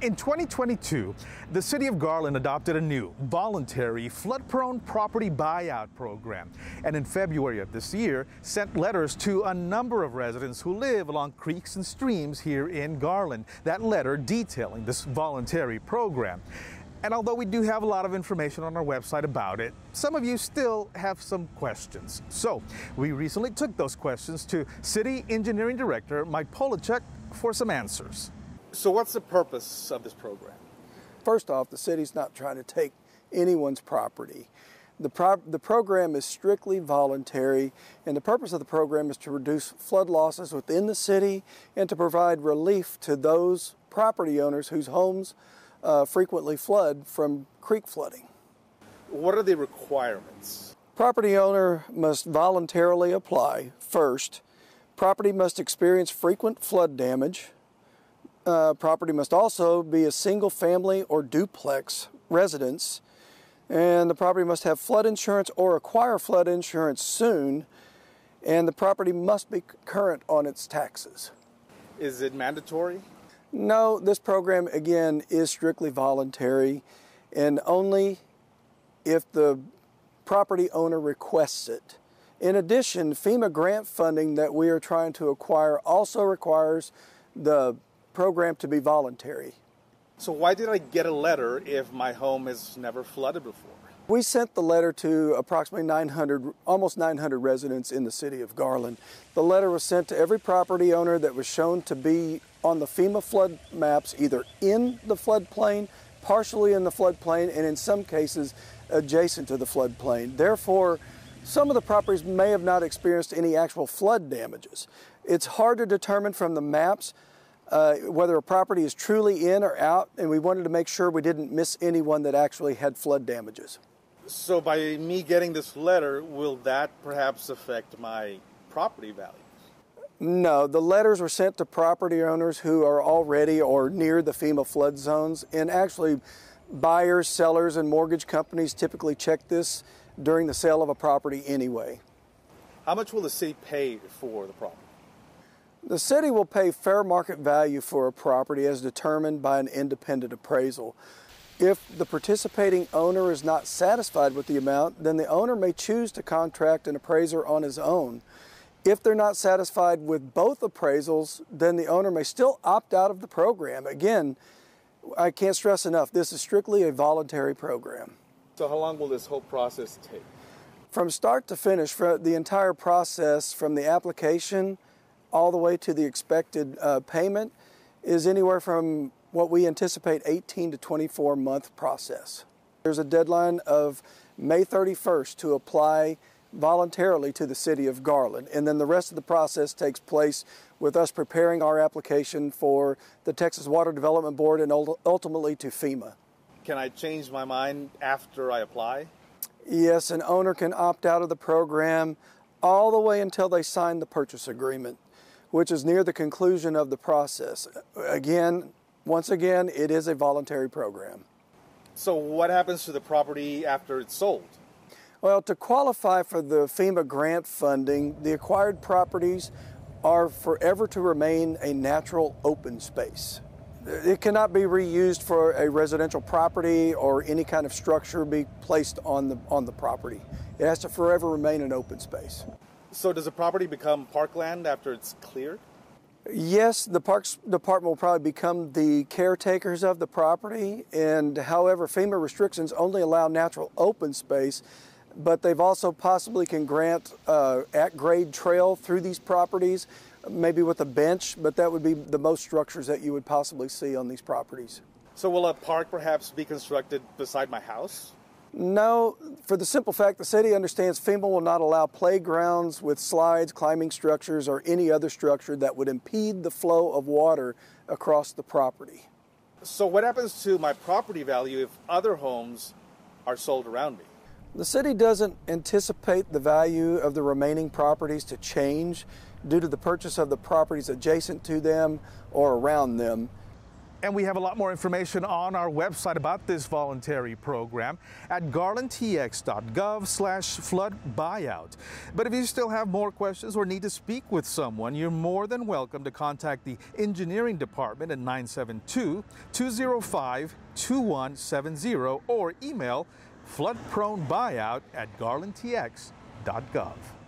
In 2022, the City of Garland adopted a new voluntary flood-prone property buyout program, and in February of this year sent letters to a number of residents who live along creeks and streams here in Garland. That letter detailing this voluntary program. And although we do have a lot of information on our website about it, some of you still have some questions. So we recently took those questions to City Engineering Director Mike Polachek for some answers. So what's the purpose of this program? First off, the city's not trying to take anyone's property. The program is strictly voluntary, and the purpose of the program is to reduce flood losses within the city and to provide relief to those property owners whose homes frequently flood from creek flooding. What are the requirements? Property owner must voluntarily apply first. Property must experience frequent flood damage. Property must also be a single family or duplex residence, and the property must have flood insurance or acquire flood insurance soon, and the property must be current on its taxes. Is it mandatory? No, this program again is strictly voluntary, and only if the property owner requests it. In addition, FEMA grant funding that we are trying to acquire also requires the program to be voluntary. So why did I get a letter if my home has never flooded before? We sent the letter to approximately almost 900 residents in the city of Garland. The letter was sent to every property owner that was shown to be on the FEMA flood maps, either in the floodplain, partially in the floodplain, and in some cases adjacent to the floodplain. Therefore, some of the properties may have not experienced any actual flood damages. It's hard to determine from the maps whether a property is truly in or out, and we wanted to make sure we didn't miss anyone that actually had flood damages. So by me getting this letter, will that perhaps affect my property values? No, the letters were sent to property owners who are already or near the FEMA flood zones, and actually buyers, sellers, and mortgage companies typically check this during the sale of a property anyway. How much will the city pay for the property? The city will pay fair market value for a property as determined by an independent appraisal. If the participating owner is not satisfied with the amount, then the owner may choose to contract an appraiser on his own. If they're not satisfied with both appraisals, then the owner may still opt out of the program. Again, I can't stress enough, this is strictly a voluntary program. So how long will this whole process take? From start to finish, for the entire process, from the application all the way to the expected payment, is anywhere from what we anticipate 18 to 24 month process. There's a deadline of May 31st to apply voluntarily to the City of Garland, and then the rest of the process takes place with us preparing our application for the Texas Water Development Board and ultimately to FEMA. Can I change my mind after I apply? Yes, an owner can opt out of the program all the way until they sign the purchase agreement, which is near the conclusion of the process. Once again, it is a voluntary program. So what happens to the property after it's sold? Well, to qualify for the FEMA grant funding, the acquired properties are forever to remain a natural open space. It cannot be reused for a residential property or any kind of structure be placed on the property. It has to forever remain an open space. So does the property become parkland after it's cleared? Yes, the Parks Department will probably become the caretakers of the property, and however, FEMA restrictions only allow natural open space, but they've also possibly can grant at-grade trail through these properties, maybe with a bench, but that would be the most structures that you would possibly see on these properties. So will a park perhaps be constructed beside my house? No, for the simple fact the city understands FEMA will not allow playgrounds with slides, climbing structures, or any other structure that would impede the flow of water across the property. So what happens to my property value if other homes are sold around me? The city doesn't anticipate the value of the remaining properties to change due to the purchase of the properties adjacent to them or around them. And we have a lot more information on our website about this voluntary program at garlandtx.gov/flood buyout. But if you still have more questions or need to speak with someone, you're more than welcome to contact the engineering department at 972-205-2170 or email floodpronebuyout@garlandtx.gov.